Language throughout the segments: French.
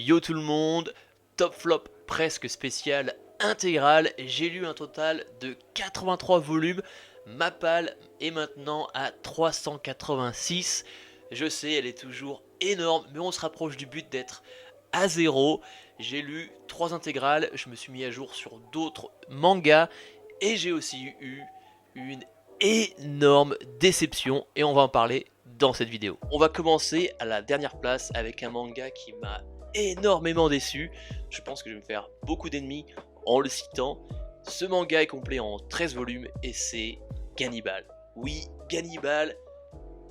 Yo tout le monde, top flop presque spécial intégral, j'ai lu un total de 83 volumes, ma palle est maintenant à 386, je sais elle est toujours énorme mais on se rapproche du but d'être à zéro, j'ai lu 3 intégrales, je me suis mis à jour sur d'autres mangas et j'ai aussi eu une énorme déception et on va en parler dans cette vidéo. On va commencer à la dernière place avec un manga qui m'a énormément déçu. Je pense que je vais me faire beaucoup d'ennemis en le citant. Ce manga est complet en 13 volumes et c'est Gannibal. Oui, Gannibal,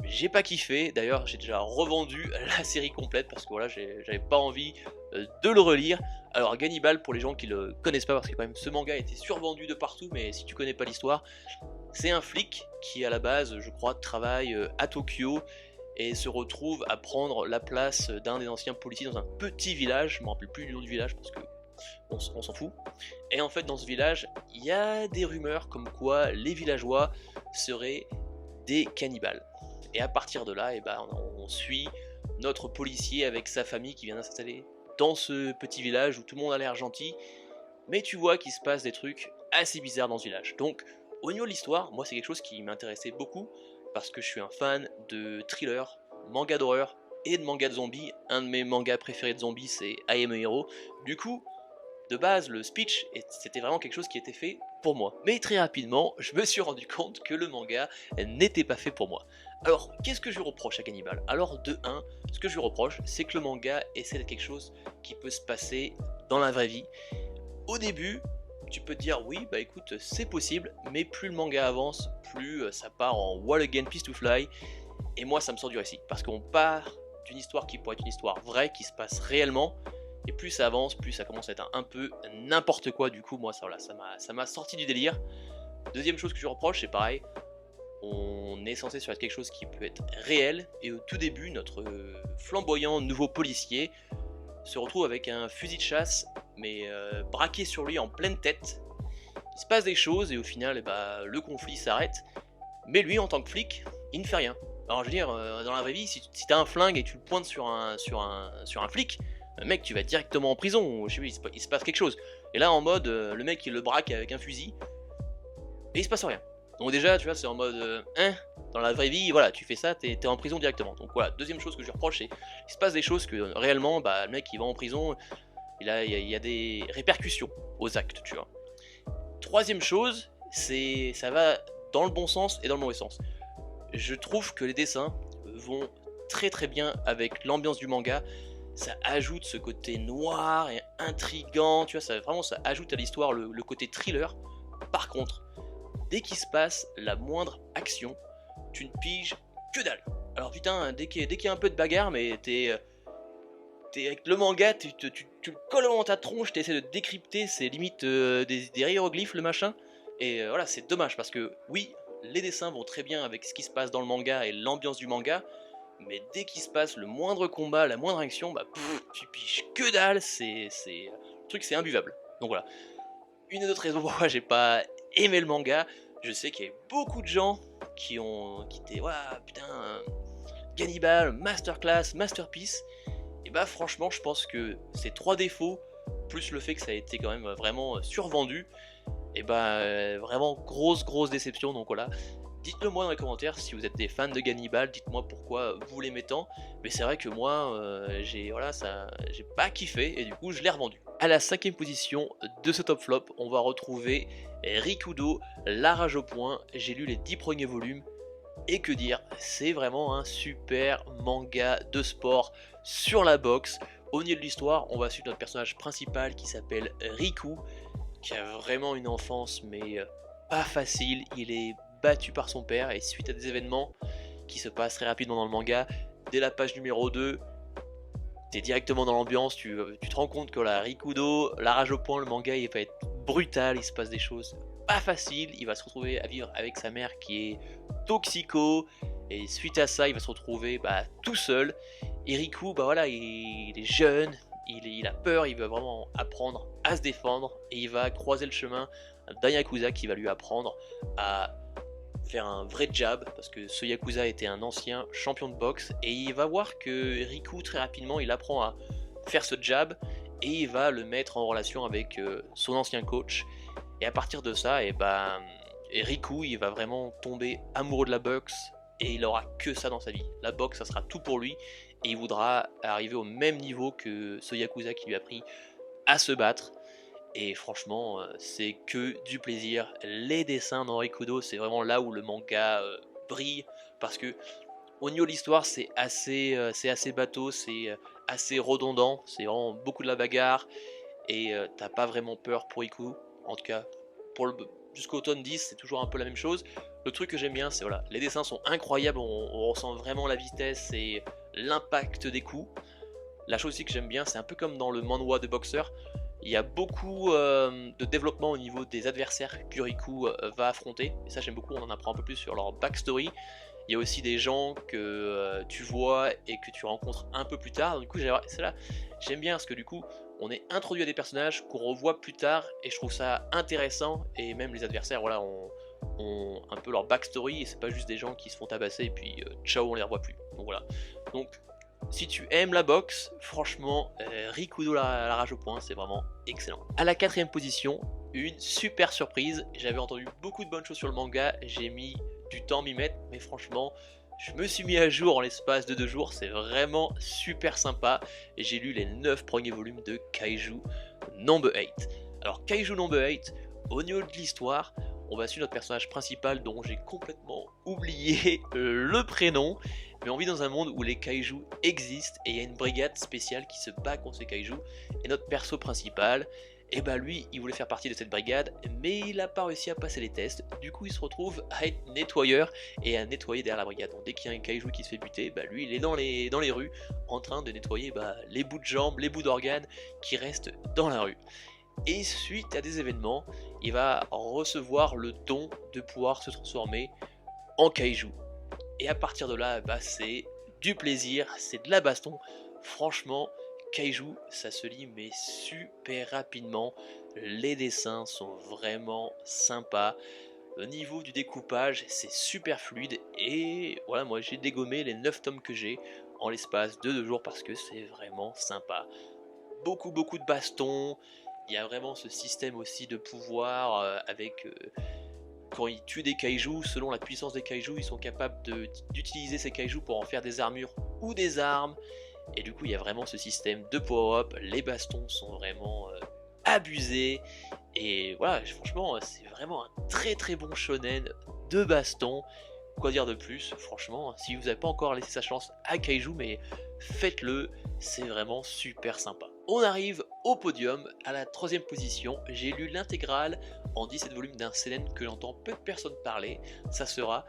j'ai pas kiffé. D'ailleurs, j'ai déjà revendu la série complète parce que voilà, j'avais pas envie de le relire. Alors Gannibal, pour les gens qui le connaissent pas, parce que quand même ce manga a été survendu de partout, mais si tu connais pas l'histoire, c'est un flic qui à la base, je crois, travaille à Tokyo et se retrouve à prendre la place d'un des anciens policiers dans un petit village. Je me rappelle plus du nom du village parce que on s'en fout. Et en fait, dans ce village, il y a des rumeurs comme quoi les villageois seraient des cannibales. Et à partir de là, on suit notre policier avec sa famille qui vient s'installer dans ce petit village où tout le monde a l'air gentil, mais tu vois qu'il se passe des trucs assez bizarres dans ce village. Donc, au niveau de l'histoire, moi c'est quelque chose qui m'intéressait beaucoup parce que je suis un fan de thriller, manga d'horreur et de manga de zombies. Un de mes mangas préférés de zombies, c'est I Am a Hero. Du coup, de base, le speech, c'était vraiment quelque chose qui était fait pour moi. Mais très rapidement, je me suis rendu compte que le manga n'était pas fait pour moi. Alors, qu'est-ce que je reproche à Gannibal? Alors, de 1, ce que je reproche, c'est que le manga essaie d'être quelque chose qui peut se passer dans la vraie vie. Au début, tu peux te dire oui, bah écoute, c'est possible, mais plus le manga avance, plus ça part en Wall Again, Peace to Fly, et moi ça me sort du récit, parce qu'on part d'une histoire qui pourrait être une histoire vraie, qui se passe réellement, et plus ça avance, plus ça commence à être un peu n'importe quoi. Du coup, moi ça m'a sorti du délire. Deuxième chose que je reproche, c'est pareil, on est censé être quelque chose qui peut être réel, et au tout début, notre flamboyant nouveau policier se retrouve avec un fusil de chasse, mais braqué sur lui en pleine tête. Il se passe des choses et au final, le conflit s'arrête. Mais lui, en tant que flic, il ne fait rien. Alors je veux dire, dans la vraie vie, si t'as un flingue et tu le pointes sur un flic, mec, tu vas directement en prison. Je sais pas, il se passe quelque chose. Et là, en mode, le mec, il le braque avec un fusil et il se passe rien. Donc déjà, tu vois, c'est en mode, dans la vraie vie, voilà, tu fais ça, t'es en prison directement. Donc voilà, deuxième chose que je lui reproche, c'est qu'il se passe des choses que réellement, le mec, il va en prison, il y a des répercussions aux actes, tu vois. Troisième chose, ça va dans le bon sens et dans le mauvais sens. Je trouve que les dessins vont très très bien avec l'ambiance du manga. Ça ajoute ce côté noir et intriguant, tu vois, ça ajoute à l'histoire le côté thriller. Par contre, dès qu'il se passe la moindre action, tu ne piges que dalle. Alors putain, dès qu'il y a un peu de bagarre, mais t'es avec le manga, tu le colles dans ta tronche, tu essaies de décrypter, c'est limite des hiéroglyphes le machin. Et voilà, c'est dommage parce que oui, les dessins vont très bien avec ce qui se passe dans le manga et l'ambiance du manga, mais dès qu'il se passe le moindre combat, la moindre action, tu piges que dalle, le truc c'est imbuvable. Donc voilà. Une autre raison pourquoi j'ai pas aimé le manga, je sais qu'il y a beaucoup de gens qui étaient putain, Gannibal, masterclass, masterpiece. Et franchement, je pense que ces 3 défauts, plus le fait que ça a été quand même vraiment survendu, vraiment grosse déception. Donc voilà, dites-le moi dans les commentaires si vous êtes des fans de Gannibal, dites-moi pourquoi vous l'aimez tant. Mais c'est vrai que moi, j'ai pas kiffé et du coup je l'ai revendu. À la 5ème position de ce top flop, on va retrouver Rikudo, La Rage au Point. J'ai lu les 10 premiers volumes. Et que dire, c'est vraiment un super manga de sport sur la boxe. Au niveau de l'histoire, on va suivre notre personnage principal qui s'appelle Riku, qui a vraiment une enfance mais pas facile. Il est battu par son père et suite à des événements qui se passent très rapidement dans le manga, dès la page numéro 2, t'es directement dans l'ambiance, tu te rends compte que Rikudo, La Rage au Point, le manga il va être brutal, il se passe des choses pas faciles, il va se retrouver à vivre avec sa mère qui est toxico, et suite à ça il va se retrouver tout seul, et Riku il est jeune, il a peur, il veut vraiment apprendre à se défendre, et il va croiser le chemin d'un Yakuza qui va lui apprendre à faire un vrai jab, parce que ce Yakuza était un ancien champion de boxe, et il va voir que Riku très rapidement il apprend à faire ce jab et il va le mettre en relation avec son ancien coach. Et à partir de ça, et Riku, il va vraiment tomber amoureux de la boxe et il aura que ça dans sa vie. La boxe, ça sera tout pour lui et il voudra arriver au même niveau que ce Yakuza qui lui a appris à se battre. Et franchement, c'est que du plaisir. Les dessins dans Rikudo, c'est vraiment là où le manga brille parce que au niveau de l'histoire, c'est assez bateau, c'est assez redondant, c'est vraiment beaucoup de la bagarre et t'as pas vraiment peur pour Riku. En tout cas, pour jusqu'au tome 10, c'est toujours un peu la même chose. Le truc que j'aime bien, c'est voilà, les dessins sont incroyables, on ressent vraiment la vitesse et l'impact des coups. La chose aussi que j'aime bien, c'est un peu comme dans le manhwa de boxeur, il y a beaucoup de développement au niveau des adversaires que Riku va affronter, et ça j'aime beaucoup, on en apprend un peu plus sur leur backstory. Il y a aussi des gens que tu vois et que tu rencontres un peu plus tard, du coup c'est là, j'aime bien parce que du coup on est introduit à des personnages qu'on revoit plus tard et je trouve ça intéressant, et même les adversaires voilà, ont un peu leur backstory et c'est pas juste des gens qui se font tabasser et puis ciao on les revoit plus. Donc voilà. Donc si tu aimes la boxe, franchement Rikudo la rage au point, c'est vraiment excellent. À la 4ème position, une super surprise, j'avais entendu beaucoup de bonnes choses sur le manga, j'ai mis du temps à m'y mettre, mais franchement je me suis mis à jour en l'espace de 2 jours, c'est vraiment super sympa et j'ai lu les 9 premiers volumes de Kaiju Number 8. Alors Kaiju Number 8, au niveau de l'histoire, on va suivre notre personnage principal dont j'ai complètement oublié le prénom, mais on vit dans un monde où les kaiju existent et il y a une brigade spéciale qui se bat contre ces kaiju, et notre perso principal, et bah lui il voulait faire partie de cette brigade mais il n'a pas réussi à passer les tests, du coup il se retrouve à être nettoyeur et à nettoyer derrière la brigade. Donc dès qu'il y a un kaiju qui se fait buter, bah lui il est dans les rues en train de nettoyer les bouts de jambes, les bouts d'organes qui restent dans la rue. Et suite à des événements, il va recevoir le don de pouvoir se transformer en kaiju. Et à partir de là, c'est du plaisir, c'est de la baston. Franchement, Kaiju, ça se lit mais super rapidement. Les dessins sont vraiment sympas. Au niveau du découpage, c'est super fluide. Et voilà, moi j'ai dégommé les 9 tomes que j'ai en l'espace de 2 jours parce que c'est vraiment sympa. Beaucoup de bastons. Il y a vraiment ce système aussi de pouvoir avec... quand ils tuent des kaijus, selon la puissance des kaijus, ils sont capables d'utiliser ces kaijus pour en faire des armures ou des armes. Et du coup, il y a vraiment ce système de power-up. Les bastons sont vraiment abusés. Et voilà, franchement, c'est vraiment un très bon shonen de baston. Quoi dire de plus? Franchement, si vous n'avez pas encore laissé sa chance à Kaiju, mais faites-le, c'est vraiment super sympa. On arrive au podium, à la 3ème position. J'ai lu l'intégrale en 17 volumes d'un seinen que j'entends peu de personnes parler. Ça sera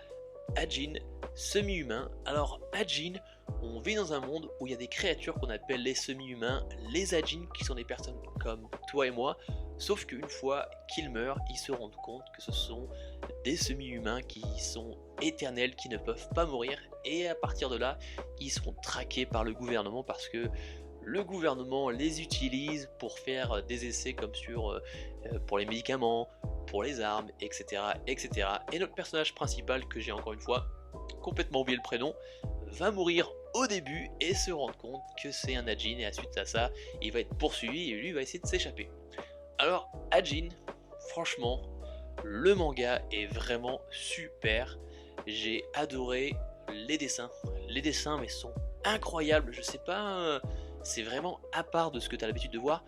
Ajin, semi-humain. Alors Ajin, on vit dans un monde où il y a des créatures qu'on appelle les semi-humains, les Ajin, qui sont des personnes comme toi et moi, sauf qu'une fois qu'ils meurent, ils se rendent compte que ce sont des semi-humains qui sont éternels, qui ne peuvent pas mourir, et à partir de là, ils seront traqués par le gouvernement parce que le gouvernement les utilise pour faire des essais comme pour les médicaments, pour les armes, etc., etc. Et notre personnage principal, que j'ai encore une fois complètement oublié le prénom, va mourir au début et se rendre compte que c'est un Ajin, et à suite à ça, il va être poursuivi et lui va essayer de s'échapper. Alors Ajin, franchement, le manga est vraiment super. J'ai adoré les dessins. Les dessins mais sont incroyables. Je sais pas, c'est vraiment à part de ce que tu as l'habitude de voir.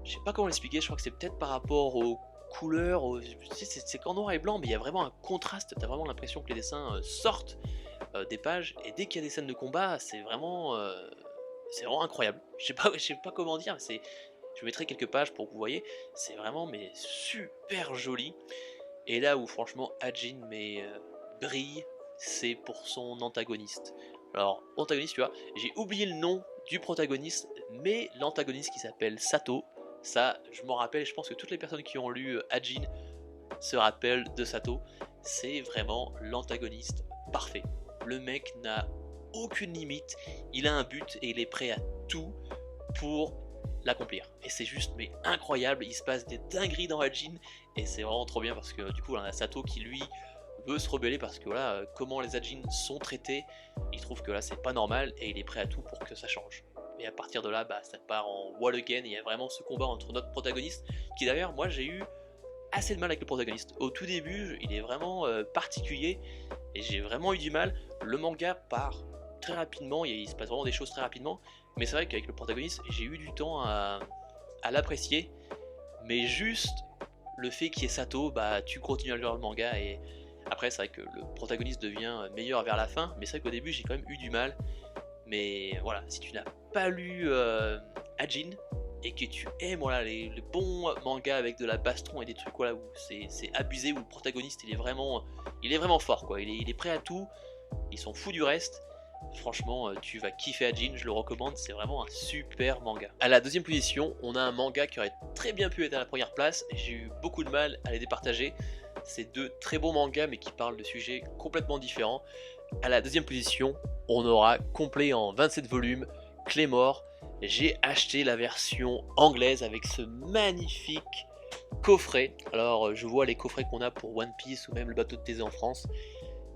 Je sais pas comment l'expliquer, je crois que c'est peut-être par rapport aux couleurs, c'est qu'en noir et blanc, mais il y a vraiment un contraste. T'as vraiment l'impression que les dessins sortent des pages, et dès qu'il y a des scènes de combat, c'est vraiment incroyable. Je sais pas comment dire, mais je mettrai quelques pages pour que vous voyez, c'est vraiment mais super joli. Et là où franchement Ajin brille, c'est pour son antagoniste. Alors antagoniste, tu vois, j'ai oublié le nom du protagoniste, mais l'antagoniste qui s'appelle Sato, ça je m'en rappelle, je pense que toutes les personnes qui ont lu Ajin se rappellent de Sato. C'est vraiment l'antagoniste parfait. Le mec n'a aucune limite, il a un but et il est prêt à tout pour l'accomplir. Et c'est juste mais incroyable, il se passe des dingueries dans Ajin et c'est vraiment trop bien parce que du coup on a Sato qui lui veut se rebeller parce que comment les Ajin sont traités, il trouve que là c'est pas normal et il est prêt à tout pour que ça change. et à partir de là, bah, ça part en wall again, et il y a vraiment ce combat entre notre protagoniste, qui d'ailleurs, moi j'ai eu assez de mal avec le protagoniste. Au tout début, il est vraiment particulier, et j'ai vraiment eu du mal. Le manga part très rapidement, il se passe vraiment des choses très rapidement, mais c'est vrai qu'avec le protagoniste, j'ai eu du temps à l'apprécier, mais juste le fait qu'il y ait Sato, bah tu continues à lire le manga, et après c'est vrai que le protagoniste devient meilleur vers la fin, mais c'est vrai qu'au début j'ai quand même eu du mal. Mais voilà, si tu n'as pas lu Ajin et que tu aimes voilà, les bons mangas avec de la baston et des trucs voilà, où c'est abusé, où le protagoniste il est vraiment fort quoi, il est prêt à tout, ils sont fous du reste. Franchement, tu vas kiffer Ajin, je le recommande, c'est vraiment un super manga. À la deuxième position, on a un manga qui aurait très bien pu être à la première place, et j'ai eu beaucoup de mal à les départager. C'est deux très bons mangas, mais qui parlent de sujets complètement différents. À la deuxième position, on aura complet en 27 volumes, Claymore. J'ai acheté la version anglaise avec ce magnifique coffret. Alors, je vois les coffrets qu'on a pour One Piece ou même le bateau de Thésée en France,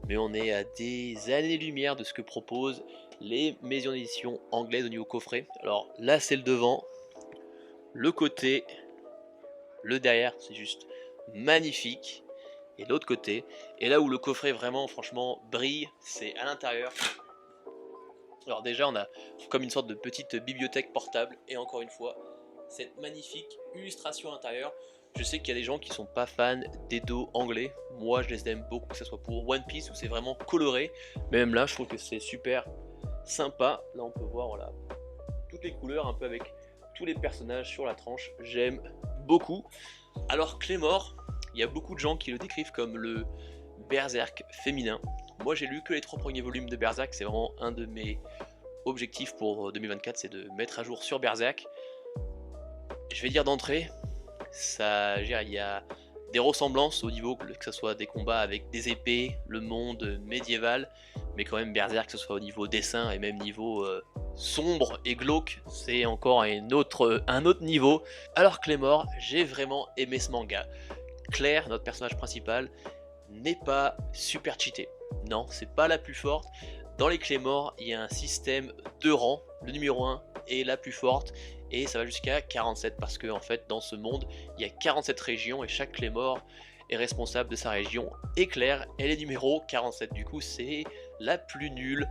mais on est à des années-lumière de ce que proposent les maisons d'édition anglaises au niveau coffret. Alors là, c'est le devant, le côté, le derrière, c'est juste magnifique. Et l'autre côté, et là où le coffret vraiment franchement brille, c'est à l'intérieur. Alors déjà on a comme une sorte de petite bibliothèque portable, et encore une fois cette magnifique illustration à l'intérieur. Je sais qu'il y a des gens qui sont pas fans des dos anglais, moi je les aime beaucoup, que ce soit pour One Piece où c'est vraiment coloré, mais même là je trouve que c'est super sympa. Là on peut voir voilà toutes les couleurs un peu avec tous les personnages sur la tranche, j'aime beaucoup. Alors Claymore, il y a beaucoup de gens qui le décrivent comme le Berserk féminin. Moi j'ai lu que les 3 premiers volumes de Berserk, c'est vraiment un de mes objectifs pour 2024, c'est de mettre à jour sur Berserk. Je vais dire d'entrée, il y a des ressemblances au niveau que ce soit des combats avec des épées, le monde médiéval, mais quand même Berserk, que ce soit au niveau dessin et même niveau sombre et glauque, c'est encore un autre niveau. Alors Claymore, j'ai vraiment aimé ce manga. Claire, notre personnage principal, n'est pas super cheatée. Non, c'est pas la plus forte. Dans les Claymore, il y a un système de rang. Le numéro 1 est la plus forte, et ça va jusqu'à 47, parce que en fait dans ce monde il y a 47 régions et chaque Claymore est responsable de sa région, et Claire elle est numéro 47, du coup c'est la plus nulle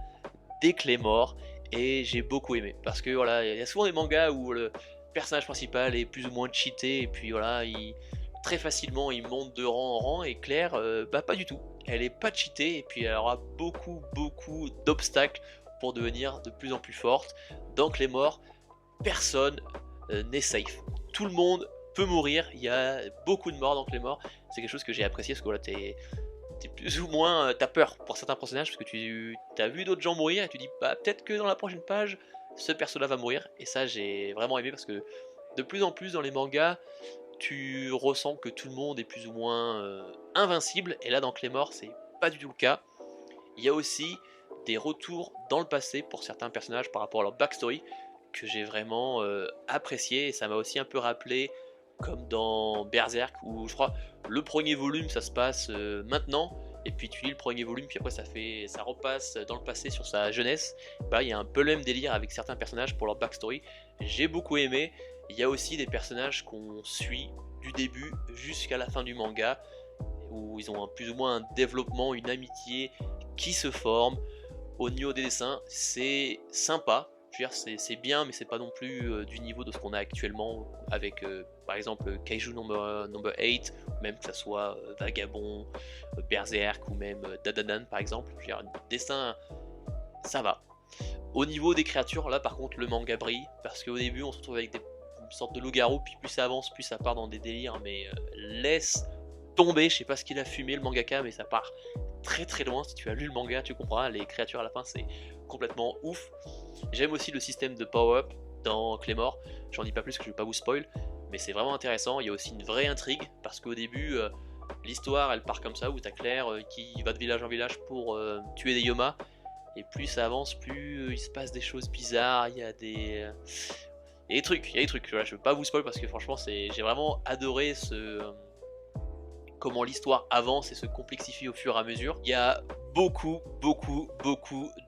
des Claymore, et j'ai beaucoup aimé parce que voilà, il y a souvent des mangas où le personnage principal est plus ou moins cheaté, et puis voilà, très facilement il monte de rang en rang, et Claire bah pas du tout, elle est pas cheatée, et puis elle aura beaucoup d'obstacles pour devenir de plus en plus forte. Dans Claymore, personne n'est safe. Tout le monde peut mourir, il y a beaucoup de morts dans Claymore. C'est quelque chose que j'ai apprécié, parce que voilà, t'es plus ou moins, t'as peur pour certains personnages, parce que tu as vu d'autres gens mourir, et tu dis, bah peut-être que dans la prochaine page, ce perso-là va mourir. Et ça, j'ai vraiment aimé, parce que de plus en plus dans les mangas, tu ressens que tout le monde est plus ou moins invincible, et là dans Claymore, c'est pas du tout le cas. Il y a aussi des retours dans le passé pour certains personnages par rapport à leur backstory, que j'ai vraiment apprécié, et ça m'a aussi un peu rappelé comme dans Berserk, où je crois le premier volume ça se passe maintenant, et puis tu lis le premier volume, puis après ça repasse dans le passé sur sa jeunesse. Bah, il y a un peu le même délire avec certains personnages pour leur backstory, j'ai beaucoup aimé. Il y a aussi des personnages qu'on suit du début jusqu'à la fin du manga, où ils ont plus ou moins un développement, une amitié qui se forme. Au niveau des dessins, c'est sympa, je veux dire, c'est bien, mais c'est pas non plus du niveau de ce qu'on a actuellement avec par exemple Kaiju number 8, ou même que ça soit Vagabond, Berserk, ou même Dadadan par exemple. Je veux dire, le dessin, ça va. Au niveau des créatures, là par contre le manga brille, parce qu'au début on se retrouve avec une sorte de loup-garou, puis plus ça avance, plus ça part dans des délires, mais laisse tomber, je sais pas ce qu'il a fumé le mangaka, mais ça part très loin. Si tu as lu le manga, tu comprendras, les créatures à la fin c'est complètement ouf. J'aime aussi le système de power-up dans Claymore, j'en dis pas plus que je vais pas vous spoil, mais c'est vraiment intéressant. Il y a aussi une vraie intrigue, parce qu'au début l'histoire elle part comme ça, où t'as Claire qui va de village en village pour tuer des Yoma, et plus ça avance, plus il se passe des choses bizarres, il y a des trucs, voilà, je veux pas vous spoil, parce que franchement j'ai vraiment adoré comment l'histoire avance et se complexifie au fur et à mesure. Il y a beaucoup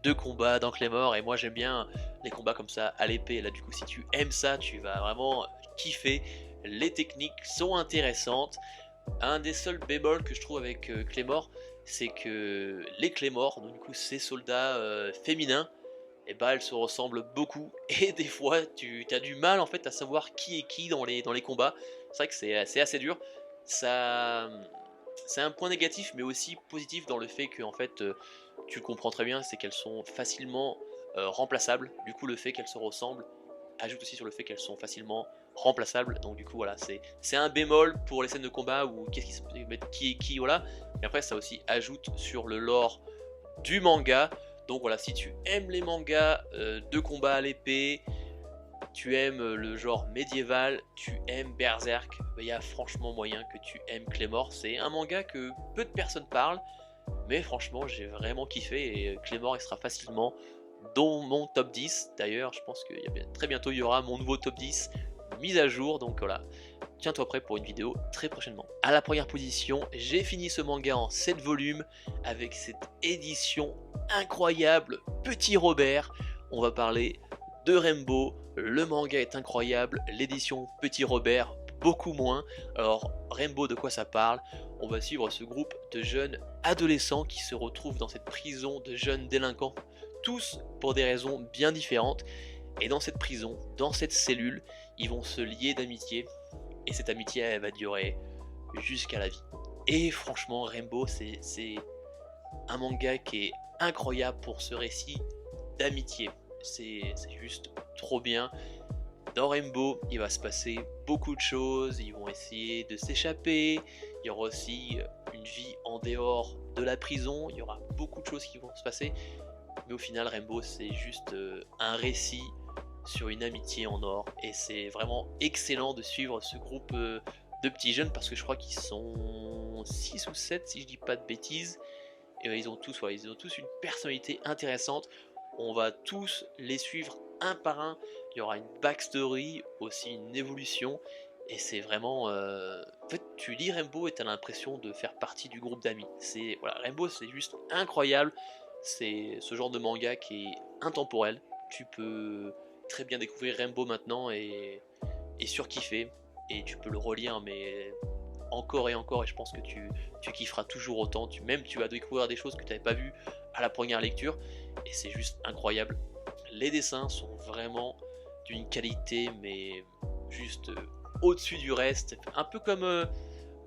de combats dans Claymore, et moi j'aime bien les combats comme ça à l'épée. Là du coup si tu aimes ça, tu vas vraiment kiffer. Les techniques sont intéressantes. Un des seuls bémols que je trouve avec Claymore, c'est que les Claymore, donc du coup ces soldats féminins, et bah elles se ressemblent beaucoup, et des fois tu as du mal en fait à savoir qui est qui dans les combats. C'est vrai que c'est assez dur. Ça, c'est un point négatif mais aussi positif dans le fait que en fait tu le comprends très bien, c'est qu'elles sont facilement remplaçables. Du coup le fait qu'elles se ressemblent ajoute aussi sur le fait qu'elles sont facilement remplaçables. Donc du coup voilà, c'est un bémol pour les scènes de combat où qu'est-ce qui se met qui est qui, voilà. Mais après ça aussi ajoute sur le lore du manga. Donc voilà, si tu aimes les mangas de combat à l'épée, tu aimes le genre médiéval, tu aimes Berserk, il y a franchement moyen que tu aimes Claymore. C'est un manga que peu de personnes parlent, mais franchement j'ai vraiment kiffé, et Claymore il sera facilement dans mon top 10. D'ailleurs je pense que très bientôt il y aura mon nouveau top 10 mise à jour, donc voilà, tiens-toi prêt pour une vidéo très prochainement. À la première position, j'ai fini ce manga en 7 volumes avec cette édition incroyable Petit Robert. On va parler de Rainbow. Le manga est incroyable, l'édition Petit Robert beaucoup moins. Alors Rainbow, de quoi ça parle? On va suivre ce groupe de jeunes adolescents qui se retrouvent dans cette prison de jeunes délinquants, tous pour des raisons bien différentes. Et dans cette prison, dans cette cellule, ils vont se lier d'amitié, et cette amitié elle va durer jusqu'à la vie. Et franchement Rainbow c'est un manga qui est incroyable pour ce récit d'amitié. C'est juste trop bien. Dans Rainbow il va se passer beaucoup de choses, ils vont essayer de s'échapper, il y aura aussi une vie en dehors de la prison, il y aura beaucoup de choses qui vont se passer. Mais au final Rainbow c'est juste un récit sur une amitié en or, et c'est vraiment excellent de suivre ce groupe de petits jeunes, parce que je crois qu'ils sont 6 ou 7 si je dis pas de bêtises, et ils ont tous une personnalité intéressante. On va tous les suivre un par un, il y aura une backstory, aussi une évolution, et c'est vraiment en fait tu lis Rainbow et tu as l'impression de faire partie du groupe d'amis. C'est voilà, Rainbow c'est juste incroyable, c'est ce genre de manga qui est intemporel. Tu peux très bien découvrir Rainbow maintenant et surkiffer, et tu peux le relire mais encore et encore, et je pense que tu kifferas toujours autant. Même tu vas découvrir des choses que tu n'avais pas vues à la première lecture, et c'est juste incroyable. Les dessins sont vraiment d'une qualité mais juste au-dessus du reste, un peu comme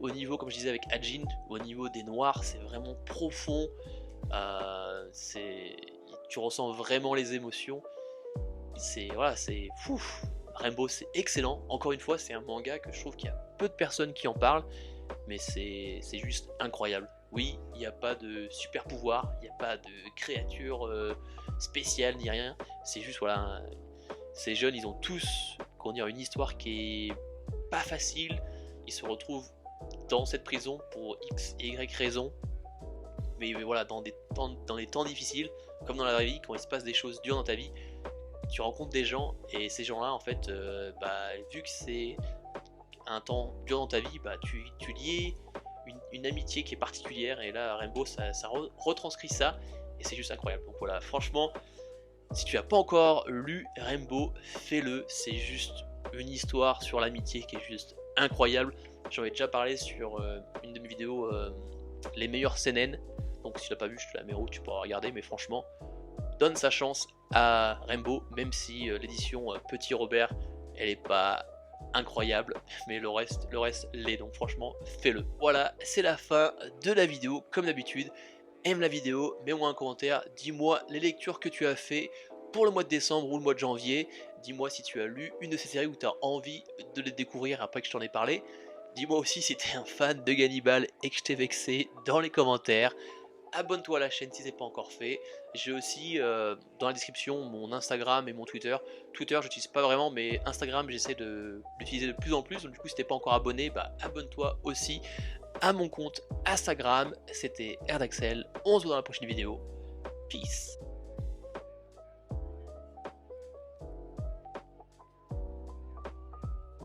au niveau, comme je disais avec Ajin, au niveau des noirs c'est vraiment profond, tu ressens vraiment les émotions. C'est voilà, c'est fou. Rainbow c'est excellent. Encore une fois c'est un manga que je trouve qu'il y a peu de personnes qui en parlent, mais c'est juste incroyable. Oui, il n'y a pas de super pouvoir, il n'y a pas de créature spéciale ni rien. C'est juste voilà, ces jeunes ils ont tous une histoire qui est pas facile. Ils se retrouvent dans cette prison pour X et Y raisons, mais voilà, dans des temps difficiles, comme dans la vraie vie, quand il se passe des choses dures dans ta vie, tu rencontres des gens, et ces gens là en fait vu que c'est un temps dur dans ta vie, tu lies une amitié qui est particulière, et là Rainbow ça retranscrit ça, et c'est juste incroyable. Donc voilà, franchement si tu n'as pas encore lu Rainbow, fais-le, c'est juste une histoire sur l'amitié qui est juste incroyable. J'en ai déjà parlé sur une de mes vidéos les meilleurs seinen, donc si tu l'as pas vu je te la mets en haut, tu pourras regarder, mais franchement donne sa chance à Rainbow, même si l'édition Petit Robert elle est pas incroyable, mais le reste l'est, donc franchement fais-le. Voilà, c'est la fin de la vidéo. Comme d'habitude, aime la vidéo, mets-moi un commentaire, dis-moi les lectures que tu as fait pour le mois de décembre ou le mois de janvier, dis-moi si tu as lu une de ces séries ou tu as envie de les découvrir après que je t'en ai parlé, dis-moi aussi si tu es un fan de Gannibal et que je t'ai vexé dans les commentaires. Abonne-toi à la chaîne si ce n'est pas encore fait. J'ai aussi dans la description mon Instagram et mon Twitter. Twitter j'utilise pas vraiment, mais Instagram j'essaie de l'utiliser de plus en plus. Donc du coup si t'es pas encore abonné, abonne-toi aussi à mon compte Instagram. C'était Erdaxel, on se voit dans la prochaine vidéo. Peace.